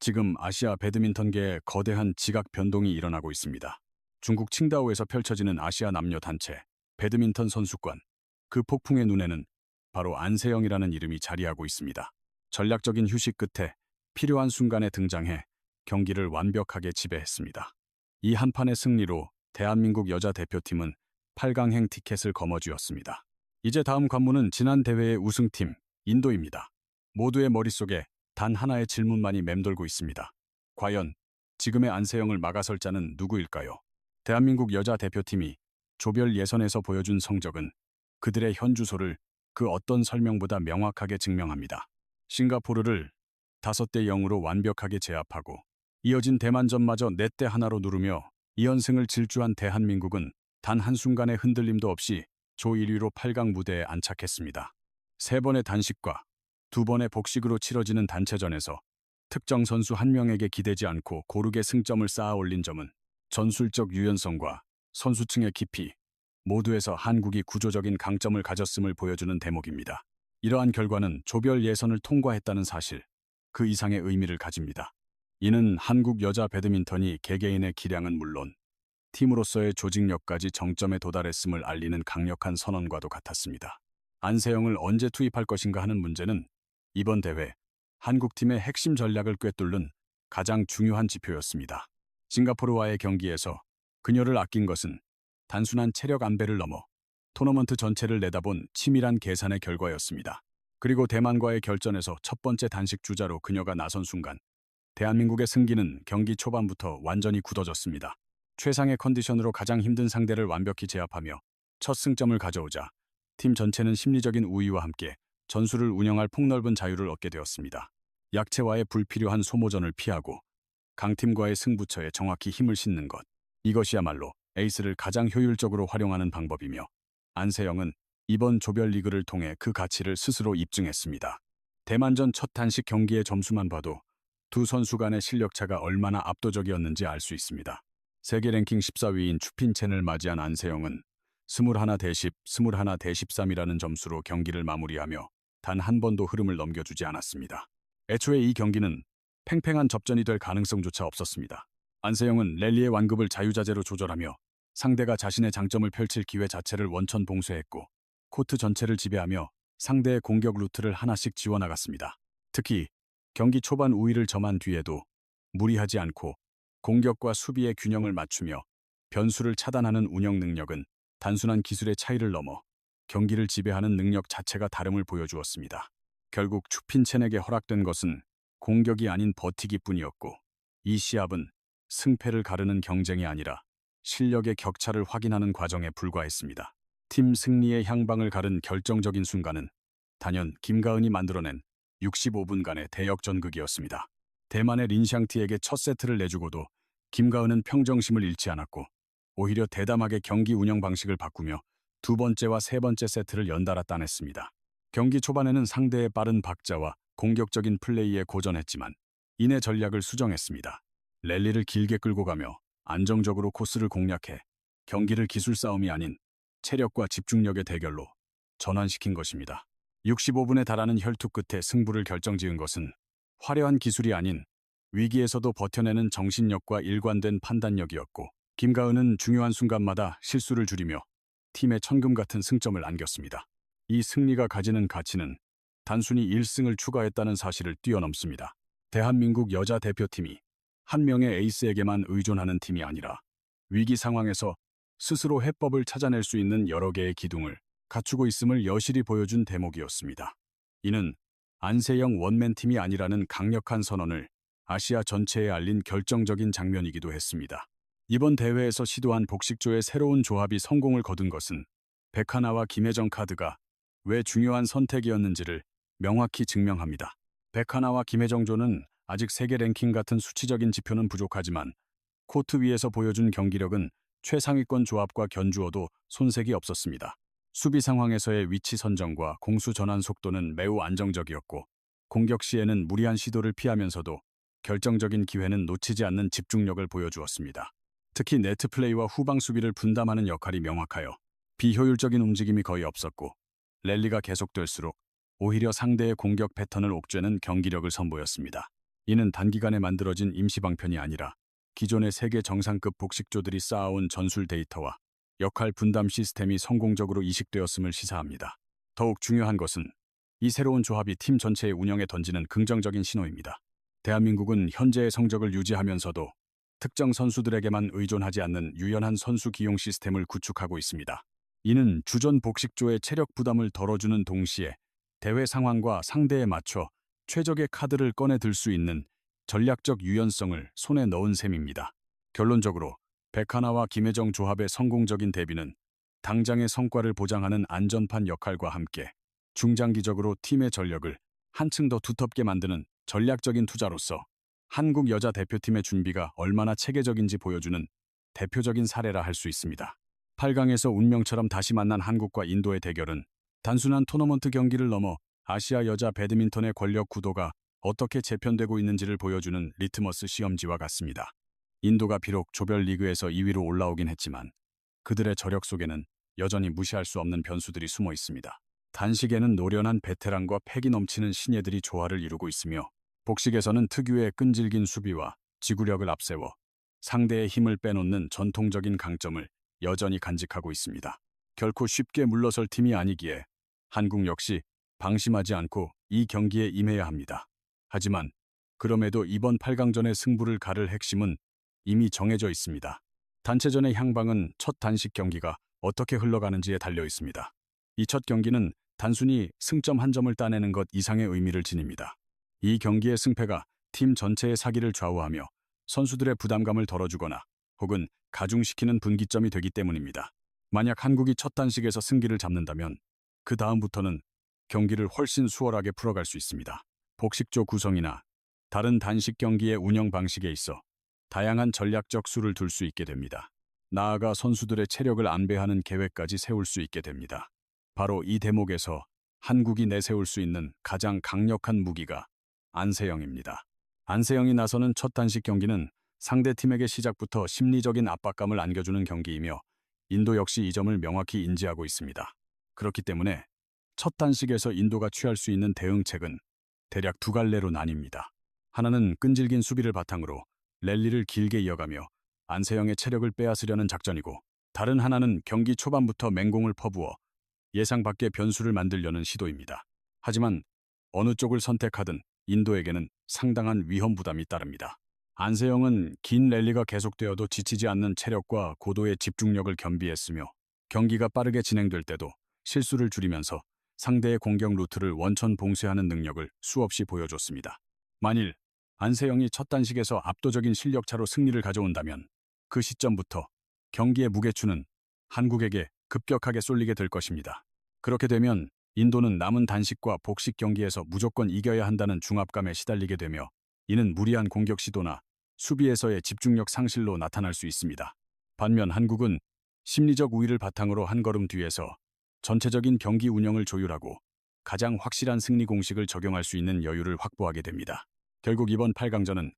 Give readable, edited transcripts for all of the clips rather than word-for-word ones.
지금 아시아 배드민턴계에 거대한 지각 변동이 일어나고 있습니다. 중국 칭다오에서 펼쳐지는 아시아 남녀 단체 배드민턴 선수권. 그 폭풍의 눈에는 바로 안세영이라는 이름이 자리하고 있습니다. 전략적인 휴식 끝에 필요한 순간에 등장해 경기를 완벽하게 지배했습니다. 이 한판의 승리로 대한민국 여자 대표팀은 8강행 티켓을 거머쥐었습니다. 이제 다음 관문은 지난 대회의 우승팀 인도입니다. 모두의 머릿속에 단 하나의 질문만이 맴돌고 있습니다. 과연 지금의 안세영을 막아설 자는 누구일까요? 대한민국 여자 대표팀이 조별 예선에서 보여준 성적은 그들의 현 주소를 그 어떤 설명보다 명확하게 증명합니다. 싱가포르를 5대 0으로 완벽하게 제압하고 이어진 대만전마저 4대 1로 누르며 2연승을 질주한 대한민국은 단 한순간의 흔들림도 없이 조 1위로 8강 무대에 안착했습니다. 3번의 단식과 2번의 복식으로 치러지는 단체전에서 특정 선수 한 명에게 기대지 않고 고르게 승점을 쌓아 올린 점은 전술적 유연성과 선수층의 깊이 모두에서 한국이 구조적인 강점을 가졌음을 보여주는 대목입니다. 이러한 결과는 조별 예선을 통과했다는 사실, 그 이상의 의미를 가집니다. 이는 한국 여자 배드민턴이 개개인의 기량은 물론 팀으로서의 조직력까지 정점에 도달했음을 알리는 강력한 선언과도 같았습니다. 안세영을 언제 투입할 것인가 하는 문제는 이번 대회 한국팀의 핵심 전략을 꿰뚫는 가장 중요한 지표였습니다. 싱가포르와의 경기에서 그녀를 아낀 것은 단순한 체력 안배를 넘어 토너먼트 전체를 내다본 치밀한 계산의 결과였습니다. 그리고 대만과의 결전에서 첫 번째 단식 주자로 그녀가 나선 순간 대한민국의 승기는 경기 초반부터 완전히 굳어졌습니다. 최상의 컨디션으로 가장 힘든 상대를 완벽히 제압하며 첫 승점을 가져오자 팀 전체는 심리적인 우위와 함께 전술을 운영할 폭넓은 자유를 얻게 되었습니다. 약체와의 불필요한 소모전을 피하고 강팀과의 승부처에 정확히 힘을 싣는 것. 이것이야말로 에이스를 가장 효율적으로 활용하는 방법이며 안세영은 이번 조별리그를 통해 그 가치를 스스로 입증했습니다. 대만전 첫 단식 경기의 점수만 봐도 두 선수 간의 실력차가 얼마나 압도적이었는지 알 수 있습니다. 세계 랭킹 14위인 추핀첸을 맞이한 안세영은 21대10, 21대13이라는 점수로 경기를 마무리하며 단 한 번도 흐름을 넘겨주지 않았습니다. 애초에 이 경기는 팽팽한 접전이 될 가능성조차 없었습니다. 안세영은 랠리의 완급을 자유자재로 조절하며 상대가 자신의 장점을 펼칠 기회 자체를 원천 봉쇄했고 코트 전체를 지배하며 상대의 공격 루트를 하나씩 지워나갔습니다. 특히 경기 초반 우위를 점한 뒤에도 무리하지 않고 공격과 수비의 균형을 맞추며 변수를 차단하는 운영 능력은 단순한 기술의 차이를 넘어 경기를 지배하는 능력 자체가 다름을 보여주었습니다. 결국 추핀첸에게 허락된 것은 공격이 아닌 버티기뿐이었고 이 시합은 승패를 가르는 경쟁이 아니라 실력의 격차를 확인하는 과정에 불과했습니다. 팀 승리의 향방을 가른 결정적인 순간은 단연 김가은이 만들어낸 65분간의 대역전극이었습니다. 대만의 린샹티에게 첫 세트를 내주고도 김가은은 평정심을 잃지 않았고 오히려 대담하게 경기 운영 방식을 바꾸며 두 번째와 세 번째 세트를 연달아 따냈습니다. 경기 초반에는 상대의 빠른 박자와 공격적인 플레이에 고전했지만 이내 전략을 수정했습니다. 랠리를 길게 끌고 가며 안정적으로 코스를 공략해 경기를 기술 싸움이 아닌 체력과 집중력의 대결로 전환시킨 것입니다. 65분에 달하는 혈투 끝에 승부를 결정지은 것은 화려한 기술이 아닌 위기에서도 버텨내는 정신력과 일관된 판단력이었고 김가은은 중요한 순간마다 실수를 줄이며 팀의 천금 같은 승점을 안겼습니다. 이 승리가 가지는 가치는 단순히 1승을 추가했다는 사실을 뛰어넘습니다. 대한민국 여자 대표팀이 한 명의 에이스에게만 의존하는 팀이 아니라 위기 상황에서 스스로 해법을 찾아낼 수 있는 여러 개의 기둥을 갖추고 있음을 여실히 보여준 대목이었습니다. 이는 안세영 원맨팀이 아니라는 강력한 선언을 아시아 전체에 알린 결정적인 장면이기도 했습니다. 이번 대회에서 시도한 복식조의 새로운 조합이 성공을 거둔 것은 백하나와 김혜정 카드가 왜 중요한 선택이었는지를 명확히 증명합니다. 백하나와 김혜정조는 아직 세계 랭킹 같은 수치적인 지표는 부족하지만 코트 위에서 보여준 경기력은 최상위권 조합과 견주어도 손색이 없었습니다. 수비 상황에서의 위치 선정과 공수 전환 속도는 매우 안정적이었고 공격 시에는 무리한 시도를 피하면서도 결정적인 기회는 놓치지 않는 집중력을 보여주었습니다. 특히 네트 플레이와 후방 수비를 분담하는 역할이 명확하여 비효율적인 움직임이 거의 없었고 랠리가 계속될수록 오히려 상대의 공격 패턴을 옥죄는 경기력을 선보였습니다. 이는 단기간에 만들어진 임시방편이 아니라 기존의 세계 정상급 복식조들이 쌓아온 전술 데이터와 역할 분담 시스템이 성공적으로 이식되었음을 시사합니다. 더욱 중요한 것은 이 새로운 조합이 팀 전체의 운영에 던지는 긍정적인 신호입니다. 대한민국은 현재의 성적을 유지하면서도 특정 선수들에게만 의존하지 않는 유연한 선수 기용 시스템을 구축하고 있습니다. 이는 주전 복식조의 체력 부담을 덜어주는 동시에 대회 상황과 상대에 맞춰 최적의 카드를 꺼내 들 수 있는 전략적 유연성을 손에 넣은 셈입니다. 결론적으로 백하나와 김혜정 조합의 성공적인 대비는 당장의 성과를 보장하는 안전판 역할과 함께 중장기적으로 팀의 전력을 한층 더 두텁게 만드는 전략적인 투자로서 한국 여자 대표팀의 준비가 얼마나 체계적인지 보여주는 대표적인 사례라 할 수 있습니다. 8강에서 운명처럼 다시 만난 한국과 인도의 대결은 단순한 토너먼트 경기를 넘어 아시아 여자 배드민턴의 권력 구도가 어떻게 재편되고 있는지를 보여주는 리트머스 시험지와 같습니다. 인도가 비록 조별리그에서 2위로 올라오긴 했지만 그들의 저력 속에는 여전히 무시할 수 없는 변수들이 숨어 있습니다. 단식에는 노련한 베테랑과 패기 넘치는 신예들이 조화를 이루고 있으며 복식에서는 특유의 끈질긴 수비와 지구력을 앞세워 상대의 힘을 빼놓는 전통적인 강점을 여전히 간직하고 있습니다. 결코 쉽게 물러설 팀이 아니기에 한국 역시 방심하지 않고 이 경기에 임해야 합니다. 하지만 그럼에도 이번 8강전의 승부를 가를 핵심은 이미 정해져 있습니다. 단체전의 향방은 첫 단식 경기가 어떻게 흘러가는지에 달려 있습니다. 이 첫 경기는 단순히 승점 한 점을 따내는 것 이상의 의미를 지닙니다. 이 경기의 승패가 팀 전체의 사기를 좌우하며 선수들의 부담감을 덜어주거나 혹은 가중시키는 분기점이 되기 때문입니다. 만약 한국이 첫 단식에서 승기를 잡는다면 그 다음부터는 경기를 훨씬 수월하게 풀어갈 수 있습니다. 복식조 구성이나 다른 단식 경기의 운영 방식에 있어 다양한 전략적 수를 둘 수 있게 됩니다. 나아가 선수들의 체력을 안배하는 계획까지 세울 수 있게 됩니다. 바로 이 대목에서 한국이 내세울 수 있는 가장 강력한 무기가 안세영입니다. 안세영이 나서는 첫 단식 경기는 상대팀에게 시작부터 심리적인 압박감을 안겨주는 경기이며 인도 역시 이 점을 명확히 인지하고 있습니다. 그렇기 때문에 첫 단식에서 인도가 취할 수 있는 대응책은 대략 두 갈래로 나뉩니다. 하나는 끈질긴 수비를 바탕으로 랠리를 길게 이어가며 안세영의 체력을 빼앗으려는 작전이고, 다른 하나는 경기 초반부터 맹공을 퍼부어 예상 밖의 변수를 만들려는 시도입니다. 하지만 어느 쪽을 선택하든 인도에게는 상당한 위험 부담이 따릅니다. 안세영은 긴 랠리가 계속되어도 지치지 않는 체력과 고도의 집중력을 겸비했으며 경기가 빠르게 진행될 때도 실수를 줄이면서 상대의 공격 루트를 원천 봉쇄하는 능력을 수없이 보여줬습니다. 만일 안세영이 첫 단식에서 압도적인 실력차로 승리를 가져온다면 그 시점부터 경기의 무게추는 한국에게 급격하게 쏠리게 될 것입니다. 그렇게 되면 인도는 남은 단식과 복식 경기에서 무조건 이겨야 한다는 중압감에 시달리게 되며 이는 무리한 공격 시도나 수비에서의 집중력 상실로 나타날 수 있습니다. 반면 한국은 심리적 우위를 바탕으로 한 걸음 뒤에서 전체적인 경기 운영을 조율하고 가장 확실한 승리 공식을 적용할 수 있는 여유를 확보하게 됩니다. 결국 이번 8강전은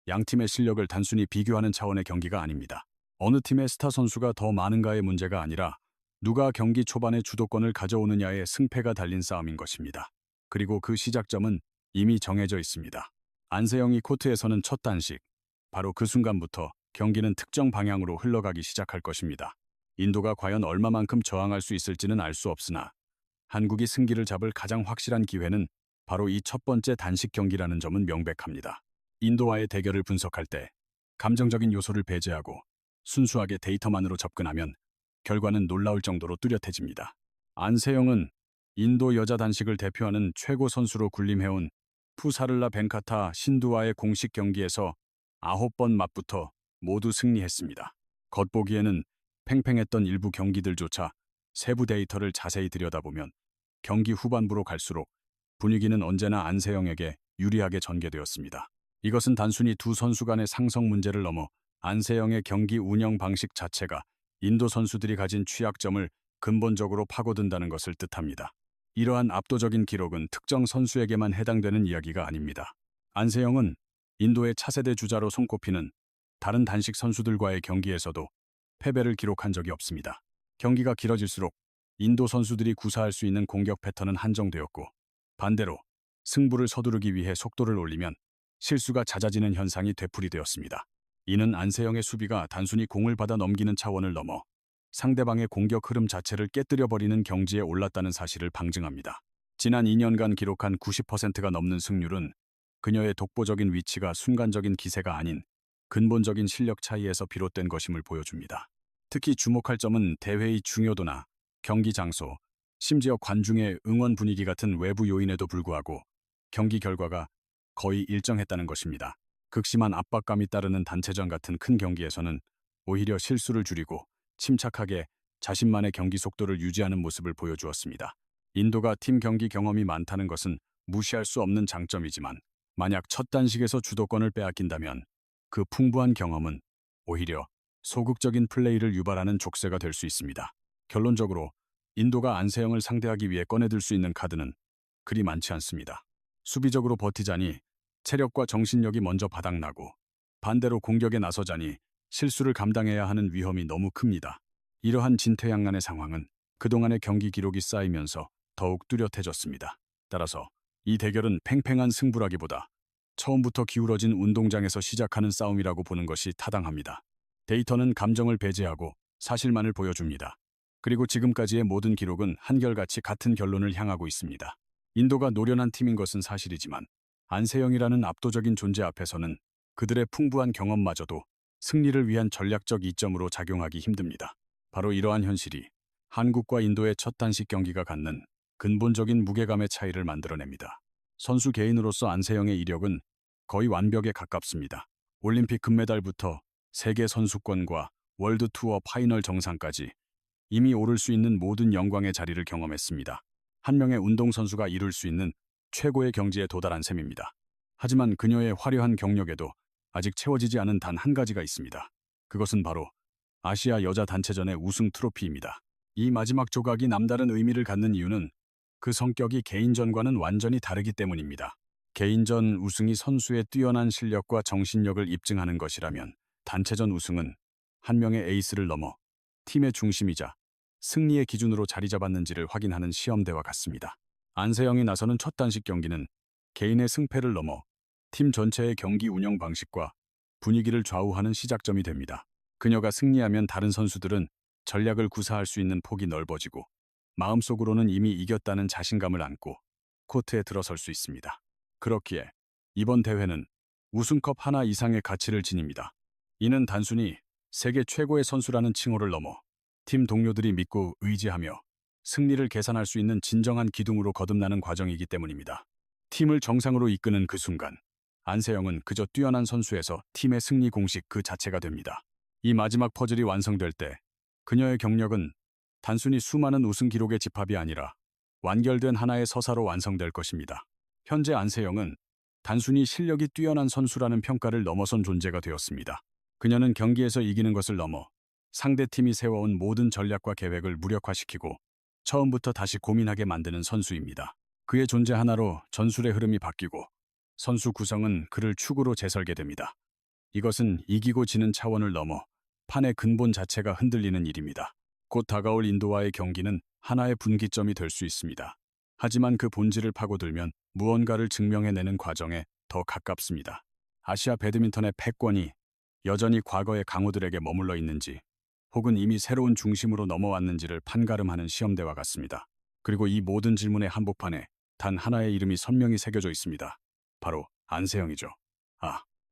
양팀의 실력을 단순히 비교하는 차원의 경기가 아닙니다. 어느 팀의 스타 선수가 더 많은가의 문제가 아니라 누가 경기 초반에 주도권을 가져오느냐의 승패가 달린 싸움인 것입니다. 그리고 그 시작점은 이미 정해져 있습니다. 안세영이 코트에서는 첫 단식, 바로 그 순간부터 경기는 특정 방향으로 흘러가기 시작할 것입니다. 인도가 과연 얼마만큼 저항할 수 있을지는 알 수 없으나 한국이 승기를 잡을 가장 확실한 기회는 바로 이 첫 번째 단식 경기라는 점은 명백합니다. 인도와의 대결을 분석할 때 감정적인 요소를 배제하고 순수하게 데이터만으로 접근하면 결과는 놀라울 정도로 뚜렷해집니다. 안세영은 인도 여자 단식을 대표하는 최고 선수로 군림해온 푸사를라 벤카타 신두와의 공식 경기에서 9번 맞붙어 모두 승리했습니다. 겉보기에는 팽팽했던 일부 경기들조차 세부 데이터를 자세히 들여다보면 경기 후반부로 갈수록 분위기는 언제나 안세영에게 유리하게 전개되었습니다. 이것은 단순히 두 선수 간의 상성 문제를 넘어 안세영의 경기 운영 방식 자체가 인도 선수들이 가진 취약점을 근본적으로 파고든다는 것을 뜻합니다. 이러한 압도적인 기록은 특정 선수에게만 해당되는 이야기가 아닙니다. 안세영은 인도의 차세대 주자로 손꼽히는 다른 단식 선수들과의 경기에서도 패배를 기록한 적이 없습니다. 경기가 길어질수록 인도 선수들이 구사할 수 있는 공격 패턴은 한정되었고, 반대로 승부를 서두르기 위해 속도를 올리면 실수가 잦아지는 현상이 되풀이되었습니다. 이는 안세영의 수비가 단순히 공을 받아 넘기는 차원을 넘어 상대방의 공격 흐름 자체를 깨뜨려버리는 경지에 올랐다는 사실을 방증합니다. 지난 2년간 기록한 90%가 넘는 승률은 그녀의 독보적인 위치가 순간적인 기세가 아닌 근본적인 실력 차이에서 비롯된 것임을 보여줍니다. 특히 주목할 점은 대회의 중요도나 경기 장소, 심지어 관중의 응원 분위기 같은 외부 요인에도 불구하고 경기 결과가 거의 일정했다는 것입니다. 극심한 압박감이 따르는 단체전 같은 큰 경기에서는 오히려 실수를 줄이고 침착하게 자신만의 경기 속도를 유지하는 모습을 보여주었습니다. 인도가 팀 경기 경험이 많다는 것은 무시할 수 없는 장점이지만 만약 첫 단식에서 주도권을 빼앗긴다면 그 풍부한 경험은 오히려 소극적인 플레이를 유발하는 족쇄가 될 수 있습니다. 결론적으로 인도가 안세영을 상대하기 위해 꺼내들 수 있는 카드는 그리 많지 않습니다. 수비적으로 버티자니 체력과 정신력이 먼저 바닥나고 반대로 공격에 나서자니 실수를 감당해야 하는 위험이 너무 큽니다. 이러한 진퇴양난의 상황은 그동안의 경기 기록이 쌓이면서 더욱 뚜렷해졌습니다. 따라서 이 대결은 팽팽한 승부라기보다 처음부터 기울어진 운동장에서 시작하는 싸움이라고 보는 것이 타당합니다. 데이터는 감정을 배제하고 사실만을 보여줍니다. 그리고 지금까지의 모든 기록은 한결같이 같은 결론을 향하고 있습니다. 인도가 노련한 팀인 것은 사실이지만 안세영이라는 압도적인 존재 앞에서는 그들의 풍부한 경험마저도 승리를 위한 전략적 이점으로 작용하기 힘듭니다. 바로 이러한 현실이 한국과 인도의 첫 단식 경기가 갖는 근본적인 무게감의 차이를 만들어냅니다. 선수 개인으로서 안세영의 이력은 거의 완벽에 가깝습니다. 올림픽 금메달부터 세계 선수권과 월드 투어 파이널 정상까지 이미 오를 수 있는 모든 영광의 자리를 경험했습니다. 한 명의 운동선수가 이룰 수 있는 최고의 경지에 도달한 셈입니다. 하지만 그녀의 화려한 경력에도 아직 채워지지 않은 단 한 가지가 있습니다. 그것은 바로 아시아 여자 단체전의 우승 트로피입니다. 이 마지막 조각이 남다른 의미를 갖는 이유는 그 성격이 개인전과는 완전히 다르기 때문입니다. 개인전 우승이 선수의 뛰어난 실력과 정신력을 입증하는 것이라면 단체전 우승은 한 명의 에이스를 넘어 팀의 중심이자 승리의 기준으로 자리 잡았는지를 확인하는 시험대와 같습니다. 안세영이 나서는 첫 단식 경기는 개인의 승패를 넘어 팀 전체의 경기 운영 방식과 분위기를 좌우하는 시작점이 됩니다. 그녀가 승리하면 다른 선수들은 전략을 구사할 수 있는 폭이 넓어지고 마음속으로는 이미 이겼다는 자신감을 안고 코트에 들어설 수 있습니다. 그렇기에 이번 대회는 우승컵 하나 이상의 가치를 지닙니다. 이는 단순히 세계 최고의 선수라는 칭호를 넘어 팀 동료들이 믿고 의지하며 승리를 계산할 수 있는 진정한 기둥으로 거듭나는 과정이기 때문입니다. 팀을 정상으로 이끄는 그 순간, 안세영은 그저 뛰어난 선수에서 팀의 승리 공식 그 자체가 됩니다. 이 마지막 퍼즐이 완성될 때 그녀의 경력은 단순히 수많은 우승 기록의 집합이 아니라 완결된 하나의 서사로 완성될 것입니다. 현재 안세영은 단순히 실력이 뛰어난 선수라는 평가를 넘어선 존재가 되었습니다. 그녀는 경기에서 이기는 것을 넘어 상대팀이 세워온 모든 전략과 계획을 무력화시키고 처음부터 다시 고민하게 만드는 선수입니다. 그의 존재 하나로 전술의 흐름이 바뀌고 선수 구성은 그를 축으로 재설계됩니다. 이것은 이기고 지는 차원을 넘어 판의 근본 자체가 흔들리는 일입니다. 곧 다가올 인도와의 경기는 하나의 분기점이 될 수 있습니다. 하지만 그 본질을 파고들면 무언가를 증명해내는 과정에 더 가깝습니다. 아시아 배드민턴의 패권이 여전히 과거의 강호들에게 머물러 있는지 혹은 이미 새로운 중심으로 넘어왔는지를 판가름하는 시험대와 같습니다. 그리고 이 모든 질문의 한복판에 단 하나의 이름이 선명히 새겨져 있습니다. 바로 안세영이죠.